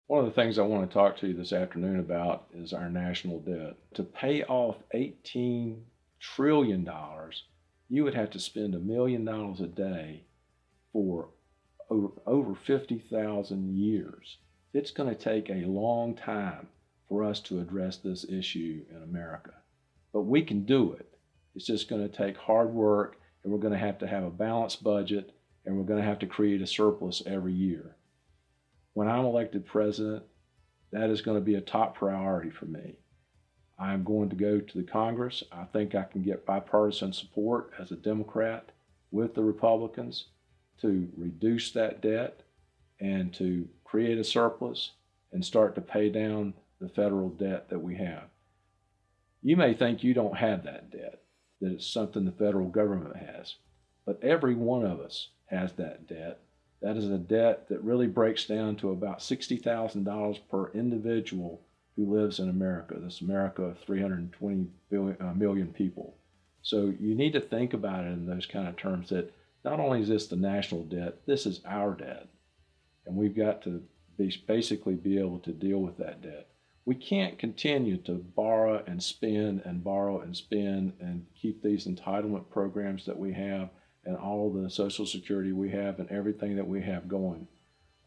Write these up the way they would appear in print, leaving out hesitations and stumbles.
One of the things I want to talk to you this afternoon about is our national debt. To pay off $18 trillion, you would have to spend $1 million a day for over 50,000 years. It's going to take a long time for us to address this issue in America. But we can do it. It's just going to take hard work, and we're going to have a balanced budget, and we're going to have to create a surplus every year. When I'm elected president, that is going to be a top priority for me. I'm going to go to the Congress. I think I can get bipartisan support as a Democrat with the Republicans to reduce that debt and to create a surplus and start to pay down the federal debt that we have. You may think you don't have that debt, that it's something the federal government has, but every one of us has that debt. That is a debt that really breaks down to about $60,000 per individual who lives in America, this America of 320 million people. So you need to think about it in those kind of terms that not only is this the national debt, this is our debt. And we've got to basically be able to deal with that debt. We can't continue to borrow and spend and borrow and spend and keep these entitlement programs that we have and all the Social Security we have and everything that we have going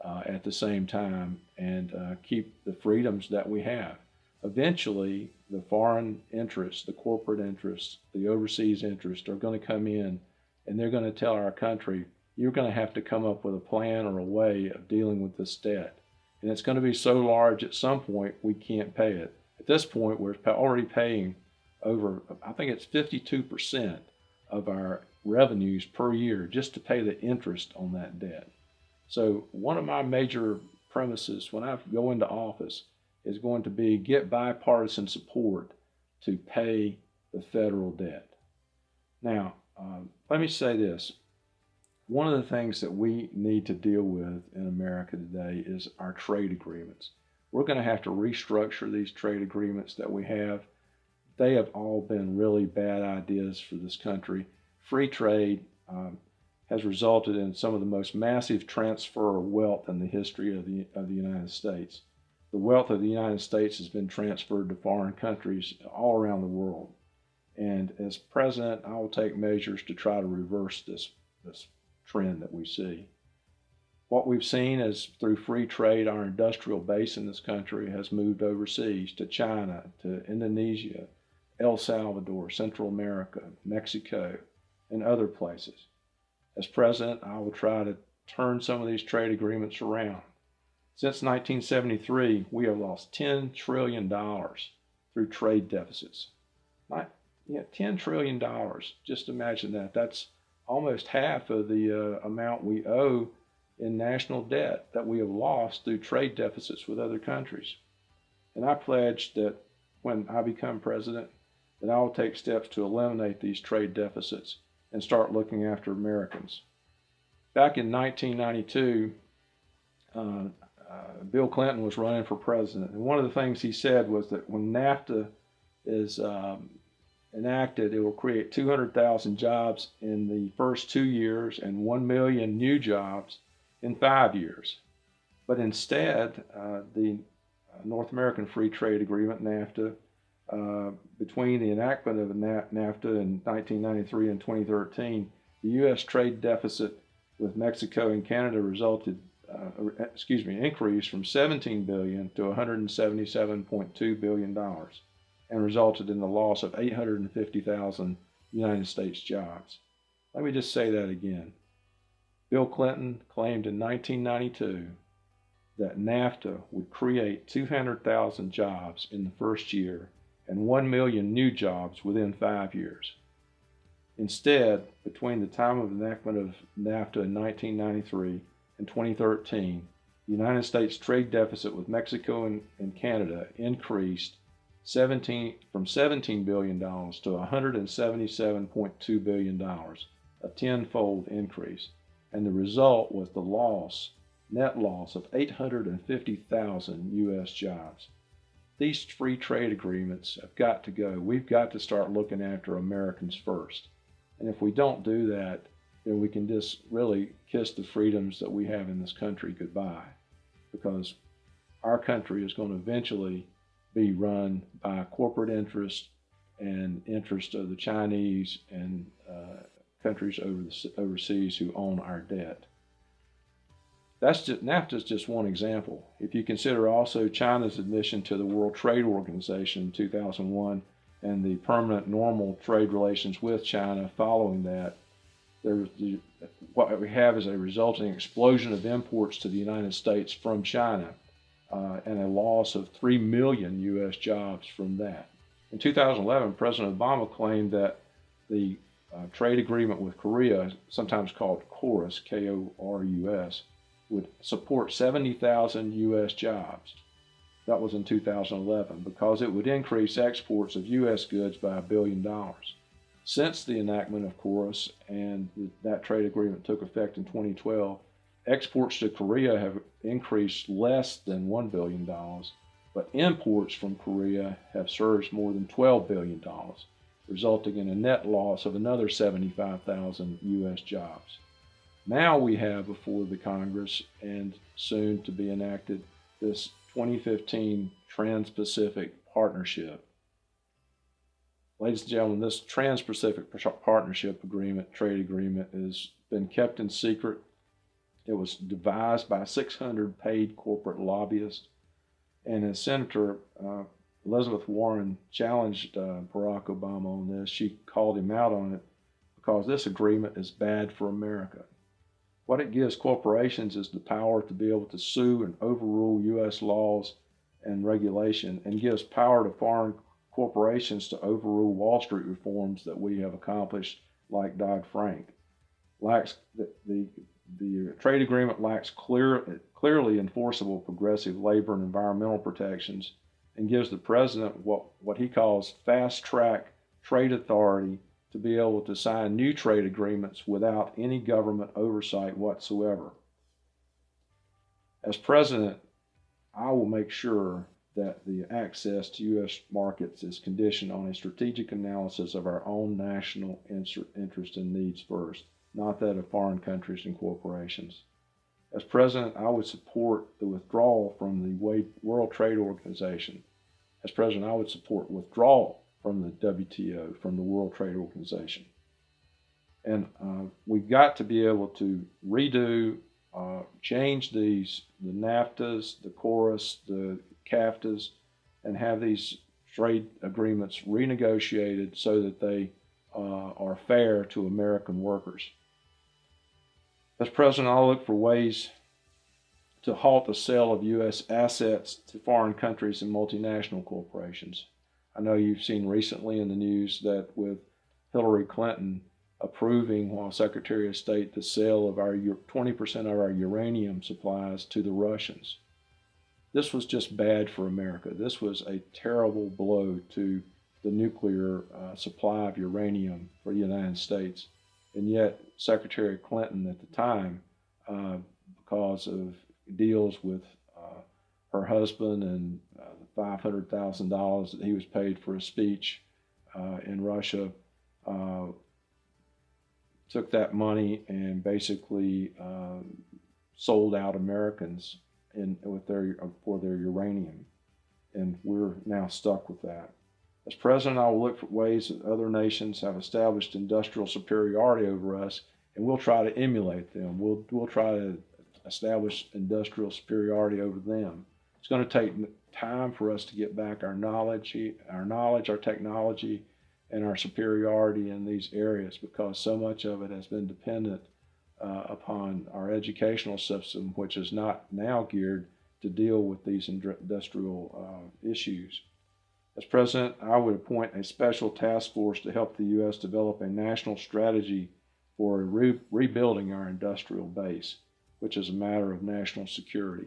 at the same time and keep the freedoms that we have. Eventually, the foreign interests, the corporate interests, the overseas interests are going to come in and they're going to tell our country, you're going to have to come up with a plan or a way of dealing with this debt. And it's going to be so large at some point we can't pay it. At this point, we're already paying over, I think it's 52% of our revenues per year just to pay the interest on that debt. So one of my major premises when I go into office is going to be get bipartisan support to pay the federal debt. Now, let me say this. One of the things that we need to deal with in America today is our trade agreements. We're going to have to restructure these trade agreements that we have. They have all been really bad ideas for this country. Free trade has resulted in some of the most massive transfer of wealth in the history of the United States. The wealth of the United States has been transferred to foreign countries all around the world. And as president, I will take measures to try to reverse this trend that we see. What we've seen is through free trade, our industrial base in this country has moved overseas to China, to Indonesia, El Salvador, Central America, Mexico, and other places. As president, I will try to turn some of these trade agreements around. Since 1973, we have lost $10 trillion through trade deficits. $10 trillion, just imagine that. That's almost half of the amount we owe in national debt that we have lost through trade deficits with other countries. And I pledge that when I become president, that I will take steps to eliminate these trade deficits and start looking after Americans. Back in 1992, Bill Clinton was running for president. And one of the things he said was that when NAFTA is enacted, it will create 200,000 jobs in the first 2 years and 1 million new jobs in 5 years. But instead, the North American Free Trade Agreement, NAFTA, between the enactment of NAFTA in 1993 and 2013, the U.S. trade deficit with Mexico and Canada increased from $17 billion to $177.2 billion and resulted in the loss of 850,000 United States jobs. Let me just say that again. Bill Clinton claimed in 1992 that NAFTA would create 200,000 jobs in the first year and 1 million new jobs within 5 years. Instead, between the time of enactment of NAFTA in 1993 and 2013, the United States trade deficit with Mexico and Canada increased from $17 billion to $177.2 billion, a tenfold increase. And the result was the net loss of 850,000 U.S. jobs. These free trade agreements have got to go. We've got to start looking after Americans first. And if we don't do that, then we can just really kiss the freedoms that we have in this country goodbye. Because our country is going to eventually be run by corporate interest and interest of the Chinese and countries overseas who own our debt. NAFTA is just one example. If you consider also China's admission to the World Trade Organization in 2001 and the permanent normal trade relations with China following that, what we have is a resulting explosion of imports to the United States from China and a loss of 3 million U.S. jobs from that. In 2011, President Obama claimed that the trade agreement with Korea, sometimes called KORUS, K-O-R-U-S, would support 70,000 U.S. jobs. That was in 2011, because it would increase exports of U.S. goods by $1 billion. Since the enactment of KORUS and that trade agreement took effect in 2012, exports to Korea have increased less than $1 billion, but imports from Korea have surged more than $12 billion, resulting in a net loss of another 75,000 U.S. jobs. Now we have before the Congress, and soon to be enacted, this 2015 Trans-Pacific Partnership. Ladies and gentlemen, this Trans-Pacific Partnership Agreement, trade agreement, has been kept in secret. It was devised by 600 paid corporate lobbyists, and as Senator Elizabeth Warren challenged Barack Obama on this, she called him out on it because this agreement is bad for America. What it gives corporations is the power to be able to sue and overrule U.S. laws and regulation, and gives power to foreign corporations to overrule Wall Street reforms that we have accomplished, like Dodd-Frank. The trade agreement lacks clearly enforceable progressive labor and environmental protections, and gives the president what he calls fast-track trade authority to be able to sign new trade agreements without any government oversight whatsoever. As president, I will make sure that the access to U.S. markets is conditioned on a strategic analysis of our own national interest and needs first, not that of foreign countries and corporations. As president, I would support the withdrawal from the World Trade Organization. As president, I would support withdrawal from the WTO, from the World Trade Organization. And we've got to be able to redo, change the NAFTAs, the KORUS, the CAFTAs, and have these trade agreements renegotiated so that they are fair to American workers. As president, I'll look for ways to halt the sale of U.S. assets to foreign countries and multinational corporations. I know you've seen recently in the news that with Hillary Clinton approving, while Secretary of State, the sale of our 20% of our uranium supplies to the Russians. This was just bad for America. This was a terrible blow to the nuclear supply of uranium for the United States. And yet Secretary Clinton at the time, because of deals with her husband and the $500,000 that he was paid for a speech in Russia, took that money and basically sold out Americans for their uranium, and we're now stuck with that. As president, I will look for ways that other nations have established industrial superiority over us, and we'll try to emulate them. We'll try to establish industrial superiority over them. It's going to take time for us to get back our knowledge, our technology, and our superiority in these areas, because so much of it has been dependent upon our educational system, which is not now geared to deal with these industrial issues. As president, I would appoint a special task force to help the U.S. develop a national strategy for rebuilding our industrial base, which is a matter of national security.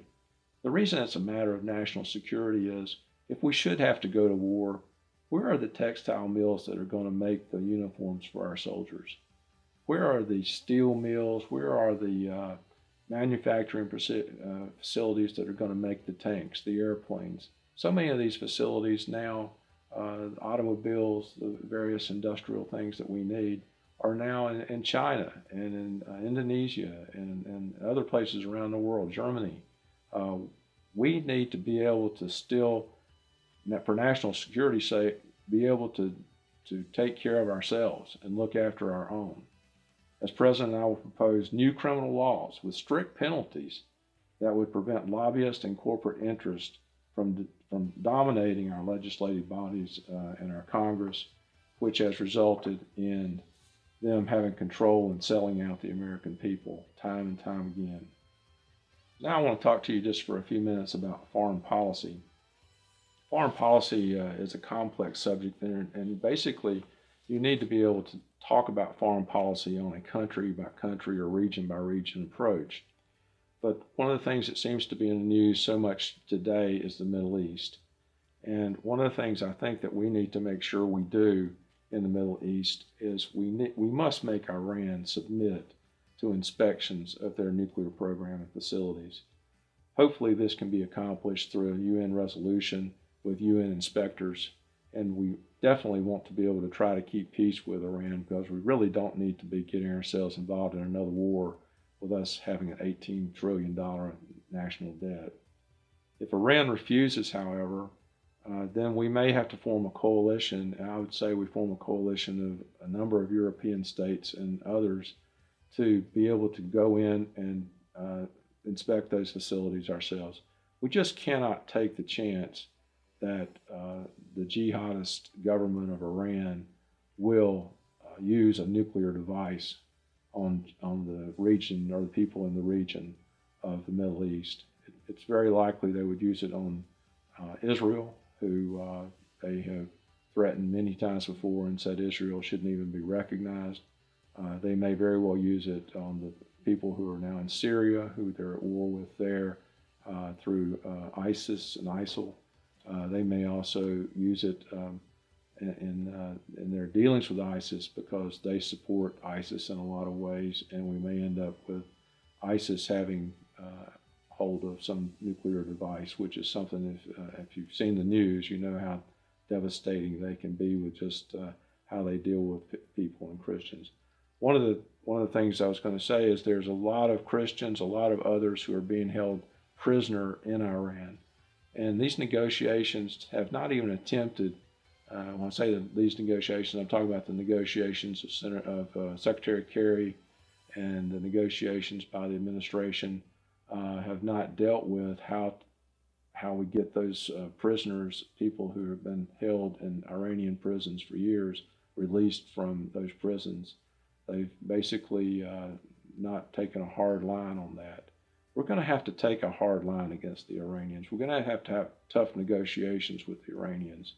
The reason it's a matter of national security is, if we should have to go to war, where are the textile mills that are going to make the uniforms for our soldiers? Where are the steel mills? Where are the manufacturing facilities that are going to make the tanks, the airplanes? So many of these facilities now, automobiles, the various industrial things that we need, are now in China and in Indonesia and other places around the world, Germany. we need to be able to still, for national security's sake, be able to take care of ourselves and look after our own. As president, I will propose new criminal laws with strict penalties that would prevent lobbyists and corporate interests from dominating our legislative bodies and our Congress, which has resulted in them having control and selling out the American people time and time again. Now I want to talk to you just for a few minutes about foreign policy. Foreign policy is a complex subject, and basically you need to be able to talk about foreign policy on a country by country or region by region approach. But one of the things that seems to be in the news so much today is the Middle East. And one of the things I think that we need to make sure we do in the Middle East is we must make Iran submit to inspections of their nuclear program and facilities. Hopefully this can be accomplished through a UN resolution with UN inspectors, and we definitely want to be able to try to keep peace with Iran, because we really don't need to be getting ourselves involved in another war with us having an $18 trillion national debt. If Iran refuses, however, then we may have to form a coalition, and I would say we form a coalition of a number of European states and others to be able to go in and inspect those facilities ourselves. We just cannot take the chance that the jihadist government of Iran will use a nuclear device on the region or the people in the region of the Middle East. It's very likely they would use it on Israel, who they have threatened many times before and said Israel shouldn't even be recognized. They may very well use it on the people who are now in Syria, who they're at war with there through ISIS and ISIL. They may also use it in their dealings with ISIS, because they support ISIS in a lot of ways, and we may end up with ISIS having hold of some nuclear device, which is something, if you've seen the news, you know how devastating they can be with just how they deal with people and Christians. One of the things I was going to say is there's a lot of Christians, a lot of others who are being held prisoner in Iran. And these negotiations have not even attempted, when I say these negotiations, I'm talking about the negotiations of Secretary Kerry and the negotiations by the administration have not dealt with how we get those prisoners, people who have been held in Iranian prisons for years, released from those prisons. They've basically not taken a hard line on that. We're going to have to take a hard line against the Iranians. We're going to have tough negotiations with the Iranians.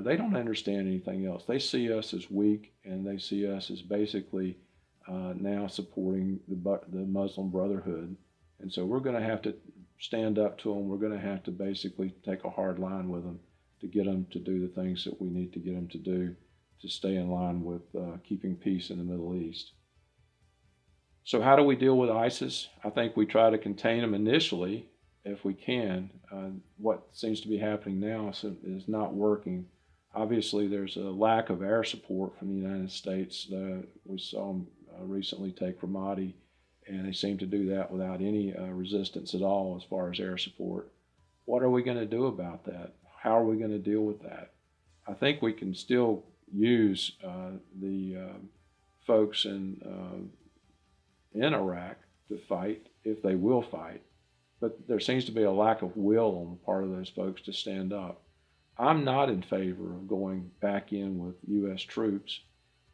They don't understand anything else. They see us as weak, and they see us as basically now supporting the Muslim Brotherhood. And so we're going to have to stand up to them. We're going to have to basically take a hard line with them to get them to do the things that we need to get them to do to stay in line with keeping peace in the Middle East. So how do we deal with ISIS? I think we try to contain them initially if we can. What seems to be happening now is not working. Obviously, there's a lack of air support from the United States. We saw them recently take Ramadi, and they seem to do that without any resistance at all as far as air support. What are we going to do about that? How are we going to deal with that? I think we can still use the folks in Iraq to fight if they will fight, but there seems to be a lack of will on the part of those folks to stand up. I'm not in favor of going back in with U.S. troops,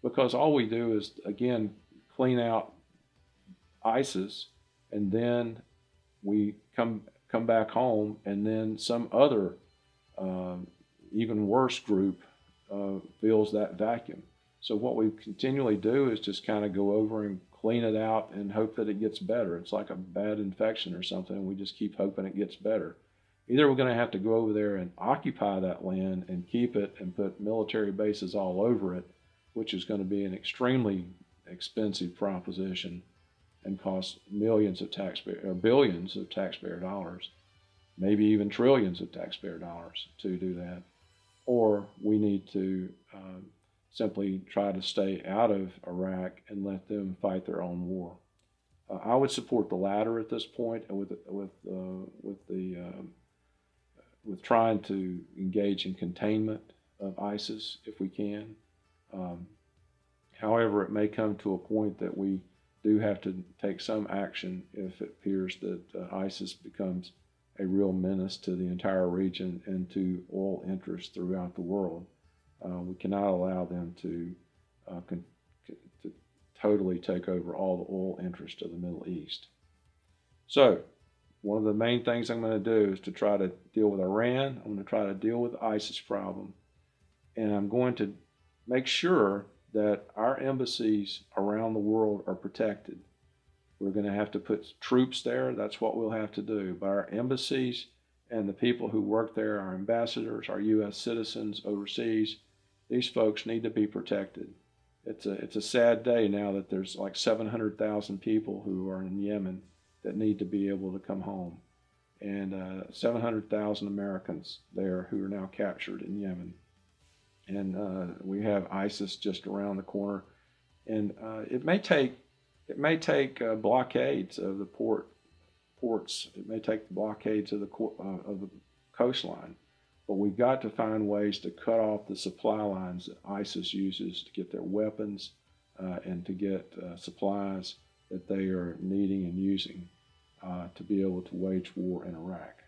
because all we do is, again, clean out ISIS, and then we come back home, and then some other even worse group fills that vacuum. So what we continually do is just kind of go over and clean it out and hope that it gets better. It's like a bad infection or something, and we just keep hoping it gets better. Either we're going to have to go over there and occupy that land and keep it and put military bases all over it, which is going to be an extremely expensive proposition and cost millions of taxpayer or billions of taxpayer dollars, maybe even trillions of taxpayer dollars to do that. Or we need to simply try to stay out of Iraq and let them fight their own war. I would support the latter at this point, with trying to engage in containment of ISIS if we can. Um, However, it may come to a point that we do have to take some action if it appears that ISIS becomes a real menace to the entire region and to oil interests throughout the world. We cannot allow them to totally take over all the oil interests of the Middle East. So, one of the main things I'm going to do is to try to deal with Iran. I'm going to try to deal with the ISIS problem. And I'm going to make sure that our embassies around the world are protected. We're going to have to put troops there. That's what we'll have to do. But our embassies and the people who work there, our ambassadors, our U.S. citizens overseas, these folks need to be protected. It's a sad day now that there's like 700,000 people who are in Yemen that need to be able to come home, and 700,000 Americans there who are now captured in Yemen. And we have ISIS just around the corner, and it may take blockades of the ports. It may take blockades of the coastline, but we've got to find ways to cut off the supply lines that ISIS uses to get their weapons and to get supplies that they are needing and using to be able to wage war in Iraq.